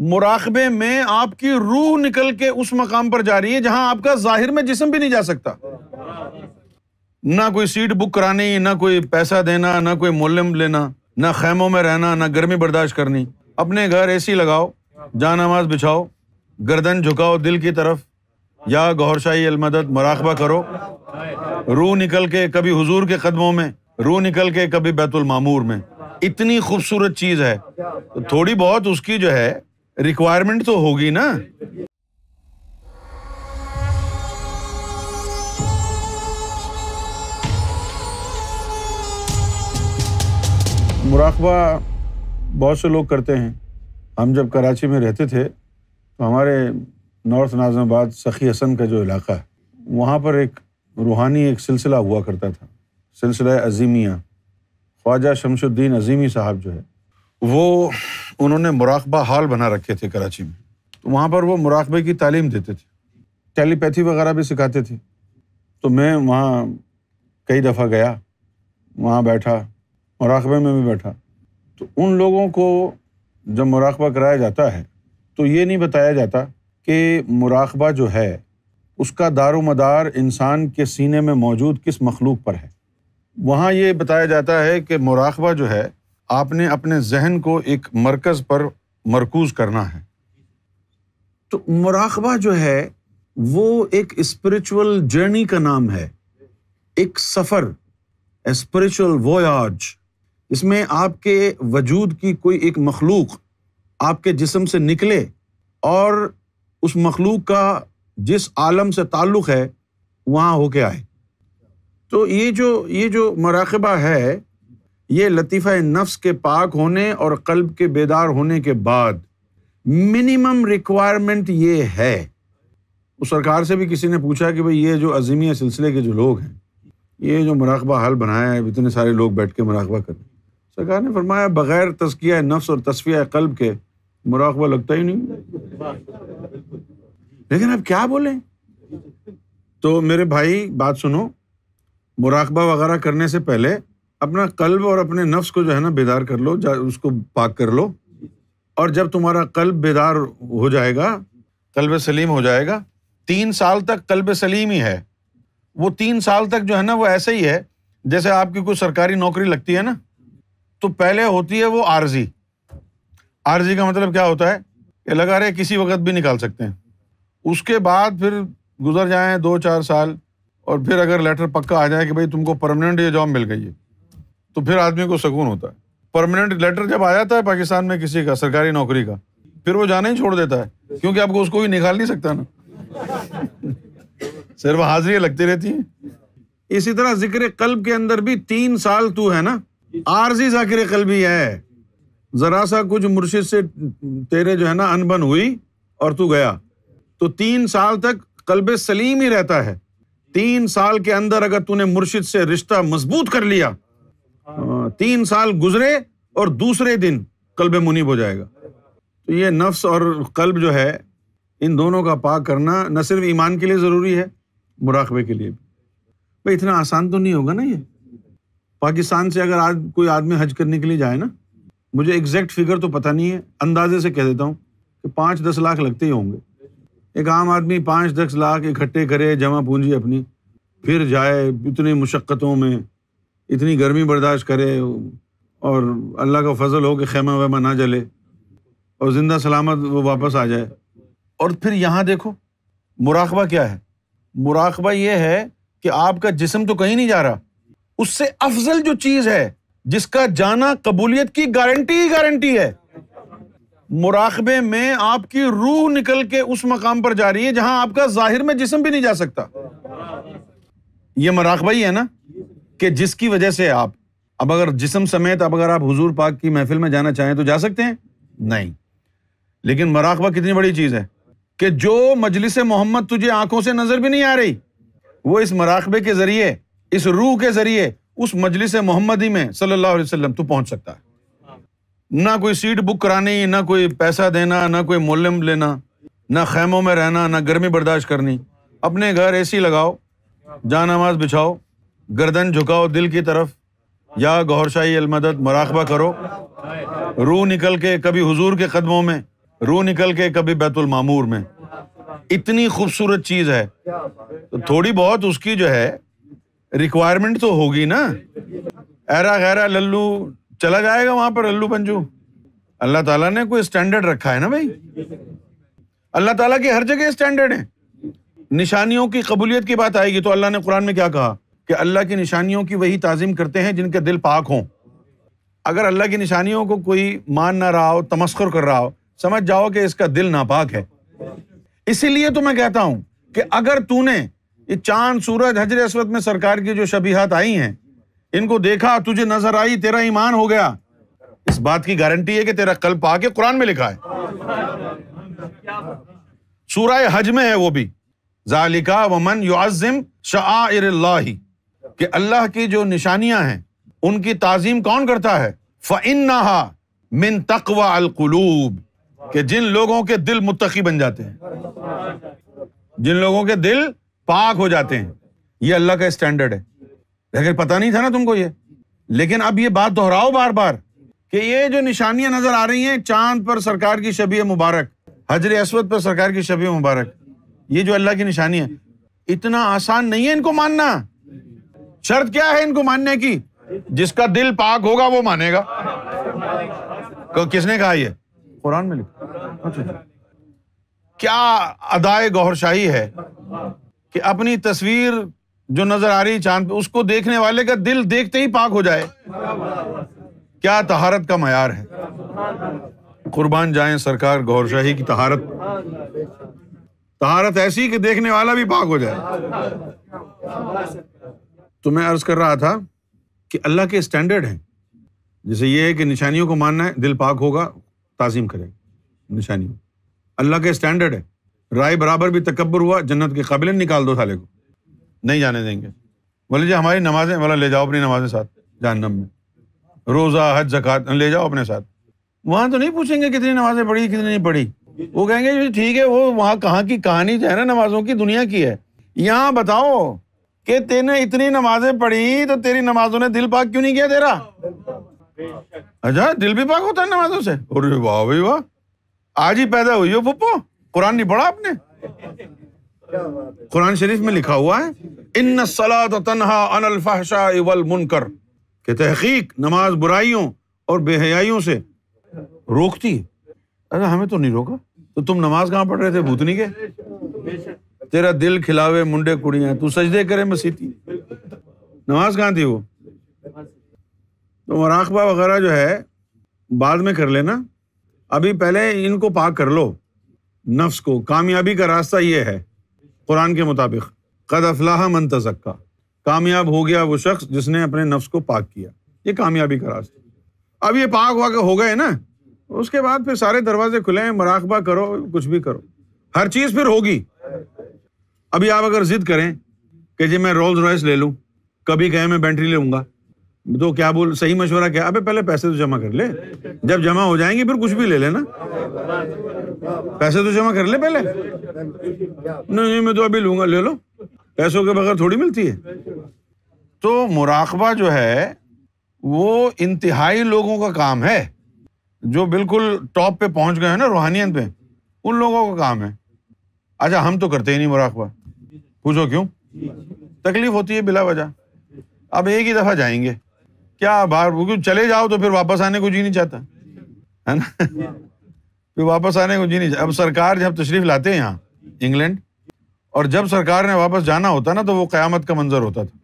مراقبے میں آپ کی روح نکل کے اس مقام پر جا رہی ہے جہاں آپ کا ظاہر میں جسم بھی نہیں جا سکتا. نہ کوئی سیٹ بک کرانی، نہ کوئی پیسہ دینا، نہ کوئی مولم لینا، نہ خیموں میں رہنا، نہ گرمی برداشت کرنی. اپنے گھر اے سی لگاؤ، جا نماز بچھاؤ، گردن جھکاؤ دل کی طرف، یا گوھر شاہی المدد مراقبہ کرو. روح نکل کے کبھی حضور کے قدموں میں، روح نکل کے کبھی بیت المعمور میں. اتنی خوبصورت چیز ہے، تو تھوڑی بہت اس کی جو ہے ریکوائرمنٹ تو ہوگی نا. مراقبہ بہت سے لوگ کرتے ہیں. ہم جب کراچی میں رہتے تھے تو ہمارے نارتھ ناظم آباد سخی حسن کا جو علاقہ ہے وہاں پر ایک روحانی ایک سلسلہ ہوا کرتا تھا، سلسلہ عظیمیہ. خواجہ شمس الدین عظیمی صاحب جو ہے وہ انہوں نے مراقبہ ہال بنا رکھے تھے کراچی میں. تو وہاں پر وہ مراقبے کی تعلیم دیتے تھے، ٹیلی پیتھی وغیرہ بھی سکھاتے تھے. تو میں وہاں کئی دفعہ گیا، وہاں بیٹھا، مراقبے میں بھی بیٹھا. تو ان لوگوں کو جب مراقبہ کرایا جاتا ہے تو یہ نہیں بتایا جاتا کہ مراقبہ جو ہے اس کا دار و مدار انسان کے سینے میں موجود کس مخلوق پر ہے. وہاں یہ بتایا جاتا ہے کہ مراقبہ جو ہے آپ نے اپنے ذہن کو ایک مرکز پر مرکوز کرنا ہے. تو مراقبہ جو ہے وہ ایک اسپرچول جرنی کا نام ہے، ایک سفر، اسپرچول وویاج. اس میں آپ کے وجود کی کوئی ایک مخلوق آپ کے جسم سے نکلے اور اس مخلوق کا جس عالم سے تعلق ہے وہاں ہو کے آئے. تو یہ جو مراقبہ ہے یہ لطیفہ نفس کے پاک ہونے اور قلب کے بیدار ہونے کے بعد منیمم ریکوائرمنٹ یہ ہے. اس سرکار سے بھی کسی نے پوچھا کہ بھئی یہ جو عظیمیہ سلسلے کے جو لوگ ہیں، یہ جو مراقبہ حال بنایا ہے، اتنے سارے لوگ بیٹھ کے مراقبہ کریں. سرکار نے فرمایا بغیر تزکیہ نفس اور تصفیہ قلب کے مراقبہ لگتا ہی نہیں. لیکن اب کیا بولیں؟ تو میرے بھائی بات سنو، مراقبہ وغیرہ کرنے سے پہلے اپنا قلب اور اپنے نفس کو جو ہے نا بیدار کر لو، اس کو پاک کر لو. اور جب تمہارا قلب بیدار ہو جائے گا، قلب سلیم ہو جائے گا. 3 سال تک قلب سلیم ہی ہے. وہ 3 سال تک جو ہے نا وہ ایسے ہی ہے جیسے آپ کی کوئی سرکاری نوکری لگتی ہے نا، تو پہلے ہوتی ہے وہ عارضی. عارضی کا مطلب کیا ہوتا ہے کہ لگا رہے کسی وقت بھی نکال سکتے ہیں. اس کے بعد پھر گزر جائیں 2-4 سال اور پھر اگر لیٹر پکا آ جائے کہ بھائی تم کو پرماننٹ یہ جاب مل گئی ہے تو پھر آدمی کو سکون ہوتا ہے. پرماننٹ لیٹر جب آ جاتا ہے پاکستان میں کسی کا سرکاری نوکری کا، پھر وہ جانا ہی چھوڑ دیتا ہے کیونکہ آپ کو اس کو بھی نکال نہیں سکتا نا. صرف حاضریاں لگتی رہتی ہیں. اسی طرح ذکر قلب کے اندر بھی 3 سال تو ہے نا عارضی ذاکر قلبی ہے. ذرا سا کچھ مرشد سے تیرے جو ہے نا انبن ہوئی اور تو گیا، تو 3 سال تک قلب سلیم ہی رہتا ہے. 3 سال کے اندر اگر تو نے مرشد سے رشتہ مضبوط کر لیا، 3 سال گزرے اور دوسرے دن قلب منیب ہو جائے گا. تو یہ نفس اور قلب جو ہے ان دونوں کا پاک کرنا نہ صرف ایمان کے لیے ضروری ہے، مراقبے کے لیے بھی. بھائی اتنا آسان تو نہیں ہوگا نا یہ. پاکستان سے اگر آج کوئی آدمی حج کرنے کے لیے جائے نا، مجھے ایگزیکٹ فگر تو پتہ نہیں ہے، اندازے سے کہہ دیتا ہوں کہ 5-10 لاکھ لگتے ہی ہوں گے. ایک عام آدمی 5-10 لاکھ اکٹھے کرے، جمع پونجی اپنی، پھر جائے اتنی مشقتوں میں، اتنی گرمی برداشت کرے، اور اللہ کا فضل ہو کہ خیمہ ویمہ نہ جلے اور زندہ سلامت وہ واپس آ جائے. اور پھر یہاں دیکھو مراقبہ کیا ہے. مراقبہ یہ ہے کہ آپ کا جسم تو کہیں نہیں جا رہا، اس سے افضل جو چیز ہے جس کا جانا قبولیت کی گارنٹی ہی گارنٹی ہے. مراقبے میں آپ کی روح نکل کے اس مقام پر جا رہی ہے جہاں آپ کا ظاہر میں جسم بھی نہیں جا سکتا. یہ مراقبہ ہی ہے نا کہ جس کی وجہ سے آپ اب اگر جسم سمیت اب اگر آپ حضور پاک کی محفل میں جانا چاہیں تو جا سکتے ہیں؟ نہیں. لیکن مراقبہ کتنی بڑی چیز ہے کہ جو مجلس محمد تجھے آنکھوں سے نظر بھی نہیں آ رہی، وہ اس مراقبے کے ذریعے، اس روح کے ذریعے اس مجلس محمدی میں صلی اللہ علیہ وسلم تو پہنچ سکتا ہے. نہ کوئی سیٹ بک کرانی، نہ کوئی پیسہ دینا، نہ کوئی مولم لینا، نہ خیموں میں رہنا، نہ گرمی برداشت کرنی. اپنے گھر اے سی لگاؤ، جا نماز بچھاؤ، گردن جھکاؤ دل کی طرف، یا گوھر شاہی المدد مراقبہ کرو. روح نکل کے کبھی حضور کے قدموں میں، روح نکل کے کبھی بیت المعمور میں. اتنی خوبصورت چیز ہے تو تھوڑی بہت اس کی جو ہے ریکوائرمنٹ تو ہوگی نا. ایرا غیرا للو چلا جائے گا وہاں پر للو پنجو. اللہ تعالیٰ نے کوئی اسٹینڈرڈ رکھا ہے نا بھائی. اللہ تعالیٰ کے ہر جگہ اسٹینڈرڈ ہیں. نشانیوں کی قبولیت کی بات آئے گی تو اللہ نے قرآن میں کیا کہا کہ اللہ کی نشانیوں کی وہی تعظیم کرتے ہیں جن کے دل پاک ہوں. اگر اللہ کی نشانیوں کو کوئی مان نہ رہا ہو، تمسخر کر رہا ہو، سمجھ جاؤ کہ اس کا دل ناپاک ہے. اسی لیے تو میں کہتا ہوں کہ اگر تو نے یہ چاند، سورج، حجر اسود میں سرکار کی جو شبیہات آئی ہیں ان کو دیکھا، تجھے نظر آئی، تیرا ایمان ہو گیا، اس بات کی گارنٹی ہے کہ تیرا قلب پاک ہے. قرآن میں لکھا ہے، سورہ حج میں ہے وہ بھی، ذالک ومن یعظم شعائر اللہ، کہ اللہ کی جو نشانیاں ہیں ان کی تعظیم کون کرتا ہے؟ فإنها من تقوى القلوب، کہ جن لوگوں کے دل متقی بن جاتے ہیں، جن لوگوں کے دل پاک ہو جاتے ہیں. یہ اللہ کا اسٹینڈرڈ ہے. لیکن پتہ نہیں تھا نا تم کو یہ. لیکن اب یہ بات دہراؤ بار بار کہ یہ جو نشانیاں نظر آ رہی ہیں، چاند پر سرکار کی شبیہ مبارک، حجر اسود پر سرکار کی شبیہ مبارک، یہ جو اللہ کی نشانی ہے، اتنا آسان نہیں ہے ان کو ماننا. شرط کیا ہے ان کو ماننے کی؟ جس کا دل پاک ہوگا وہ مانے گا. کس نے کہا؟ یہ قرآن میں لکھا. کیا ادائے گوہر شاہی ہے کہ اپنی تصویر جو نظر آ رہی چاند پہ، اس کو دیکھنے والے کا دل دیکھتے ہی پاک ہو جائے. کیا طہارت کا معیار ہے. قربان جائیں سرکار گوہر شاہی کی طہارت. طہارت ایسی کہ دیکھنے والا بھی پاک ہو جائے. تو میں عرض کر رہا تھا کہ اللہ کے اسٹینڈرڈ ہیں. جیسے یہ ہے کہ نشانیوں کو ماننا ہے، دل پاک ہوگا، تعظیم کرے گا نشانیوں. اللہ کے اسٹینڈرڈ ہے. رائے برابر بھی تکبر ہوا، جنت کے قابل نکال دو سالے کو، نہیں جانے دیں گے. بولے جی ہماری نمازیں، والا لے جاؤ اپنی نمازیں ساتھ جہنم میں. روزہ، حج، زکوٰۃ لے جاؤ اپنے ساتھ. وہاں تو نہیں پوچھیں گے کتنی نمازیں پڑھی، کتنی نہیں پڑھی. وہ کہیں گے جی ٹھیک ہے، وہ وہاں کہاں کی کہانی جو ہے نا نمازوں کی، دنیا کی ہے. یہاں بتاؤ کہ تینے اتنی نمازیں پڑھی تو تیری نمازوں نے دل پاک کیوں نہیں کیا تیرا؟ اچھا دل بھی پاک ہوتا ہے نمازوں سے؟ ارے واہ بھائی واہ، آج ہی پیدا ہوئی ہو پھپھو، قرآن نہیں پڑھا آپ نے؟ قرآن شریف میں لکھا ہوا ہے ان الصلاۃ تنہی عن الفحشاء والمنکر، کہ تحقیق نماز برائیوں اور بے حیائیوں سے روکتی ہے. ارے ہمیں تو نہیں روکا. تو تم نماز کہاں پڑھ رہے تھے بھوتنی کے؟ تیرا دل کھلاوے منڈے کڑیاں، تو سجدے کرے مسیتی، نماز کہاں تھی وہ؟ تو مراقبہ وغیرہ جو ہے بعد میں کر لینا، ابھی پہلے ان کو پاک کر لو نفس کو. کامیابی کا راستہ یہ ہے قرآن کے مطابق، قد افلاح من تزکا، کامیاب ہو گیا وہ شخص جس نے اپنے نفس کو پاک کیا. یہ کامیابی کا راستہ. اب یہ پاک ہو گئے نا، اس کے بعد پھر سارے دروازے کھلے ہیں، مراقبہ کرو، کچھ بھی کرو، ہر چیز پھر ہوگی. ابھی آپ اگر ضد کریں کہ جی میں رولز رائس لے لوں، کبھی کہیں میں بینٹری لوں گا، تو کیا بول صحیح مشورہ کیا؟ ابے پہلے پیسے تو جمع کر لے، جب جمع ہو جائیں گے پھر کچھ بھی لے لینا. پیسے تو جمع کر لے پہلے. نہیں میں تو ابھی لوں گا. لے لو، پیسوں کے بغیر تھوڑی ملتی ہے. تو مراقبہ جو ہے وہ انتہائی لوگوں کا کام ہے، جو بالکل ٹاپ پہ پہنچ گئے ہیں نا روحانیت پہ، ان لوگوں کا کام ہے. اچھا ہم تو کرتے ہی نہیں مراقبہ. پوچھو کیوں؟ تکلیف ہوتی ہے بلا وجہ. اب ایک ہی دفعہ جائیں گے، کیا بار چلے جاؤ تو پھر واپس آنے کو جی نہیں چاہتا ہے نا. پھر واپس آنے کو جی نہیں چاہتا. اب سرکار جب تشریف لاتے ہیں یہاں انگلینڈ، اور جب سرکار نے واپس جانا ہوتا نا تو وہ قیامت کا منظر ہوتا تھا.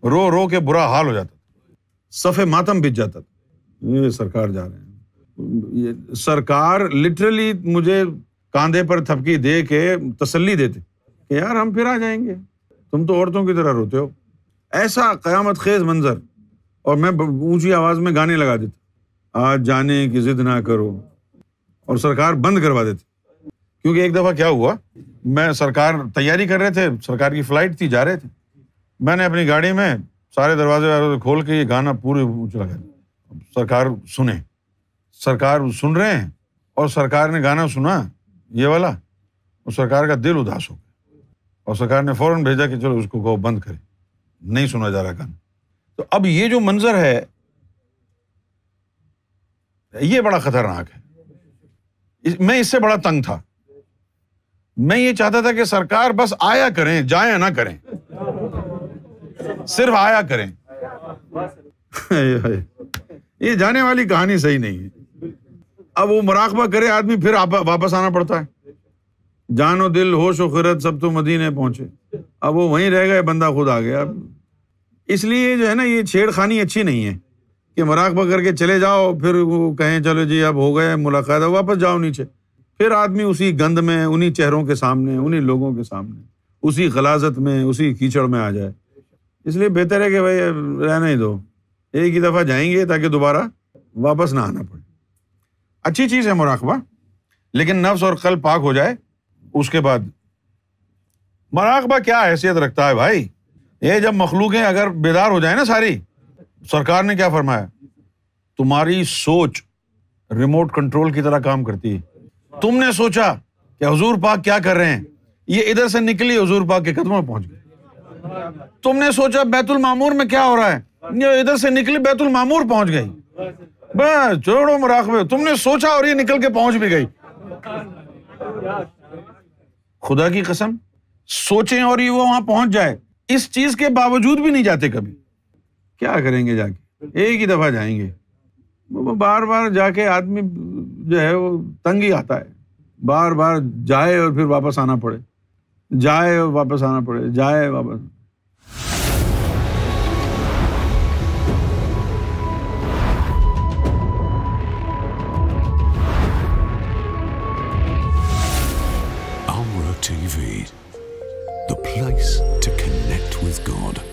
رو رو کے برا حال ہو جاتا تھا، صف ماتم بچ جاتا تھا. یہ سرکار جا رہے ہیں. یہ سرکار لٹرلی مجھے کاندھے پر تھپکی دے کے تسلی دیتے کہ یار ہم پھر آ جائیں گے، تم تو عورتوں کی طرح روتے ہو. ایسا قیامت خیز منظر. اور میں اونچی آواز میں گانے لگا دیتا، آج جانے کی ضد نہ کرو، اور سرکار بند کروا دیتے. کیونکہ ایک دفعہ کیا ہوا، میں سرکار تیاری کر رہے تھے، سرکار کی فلائٹ تھی، جا رہے تھے. میں نے اپنی گاڑی میں سارے دروازے کھول کے یہ گانا پورے اونچا لگا دیا. سرکار سنیں، سرکار سن رہے ہیں، اور سرکار نے گانا سنا یہ والا، اور سرکار کا دل اداس ہو گیا، اور سرکار نے فوراً بھیجا کہ چلو اس کو بند کرے، نہیں سنا جا رہا گانا. تو اب یہ جو منظر ہے یہ بڑا خطرناک ہے. میں اس سے بڑا تنگ تھا. میں یہ چاہتا تھا کہ سرکار بس آیا کریں, جائیں نہ کریں, صرف آیا کریں. یہ جانے والی کہانی صحیح نہیں ہے. اب وہ مراقبہ کرے آدمی, پھر واپس آنا پڑتا ہے. جان و دل, ہوش و خرد سب تو مدینے پہنچے. اب وہ وہیں رہ گئے, بندہ خود آ گیا. اس لیے جو ہے نا, یہ چھیڑ خانی اچھی نہیں ہے کہ مراقبہ کر کے چلے جاؤ, پھر وہ کہیں چلو جی اب ہو گئے ملاقات, واپس جاؤ نیچے. پھر آدمی اسی گند میں, انہی چہروں کے سامنے, انہی لوگوں کے سامنے, اسی غلاظت میں, اسی کیچڑ میں آ جائے. اس لیے بہتر ہے کہ بھائی رہنے ہی دو, ایک ہی دفعہ جائیں گے تاکہ دوبارہ واپس نہ آنا پڑے. اچھی چیز ہے مراقبہ, لیکن نفس اور قلب پاک ہو جائے. اس کے بعد مراقبہ کیا حیثیت رکھتا ہے بھائی, یہ جب مخلوقیں اگر بیدار ہو جائیں نا ساری, سرکار نے کیا فرمایا, تمہاری سوچ ریموٹ کنٹرول کی طرح کام کرتی ہے. تم نے سوچا کہ حضور پاک کیا کر رہے ہیں, یہ ادھر سے نکلی حضور پاک کے قدموں میں پہنچ گئی. تم نے سوچا بیت المعمور میں کیا ہو رہا ہے, یہ ادھر سے نکلی بیت المعمور پہنچ گئی. بس چھوڑو مراقبے, تم نے سوچا اور یہ نکل کے پہنچ بھی گئی. خدا کی قسم, سوچیں اور یہ وہ وہاں پہنچ جائے, اس چیز کے باوجود بھی نہیں جاتے کبھی. کیا کریں گے جا کے, ایک ہی دفعہ جائیں گے. بار بار جا کے آدمی جو ہے وہ تنگ ہی آتا ہے. بار بار جائے اور پھر واپس آنا پڑے, جائے اور واپس آنا پڑے, جائے واپس. Amra TV, the place to connect with God.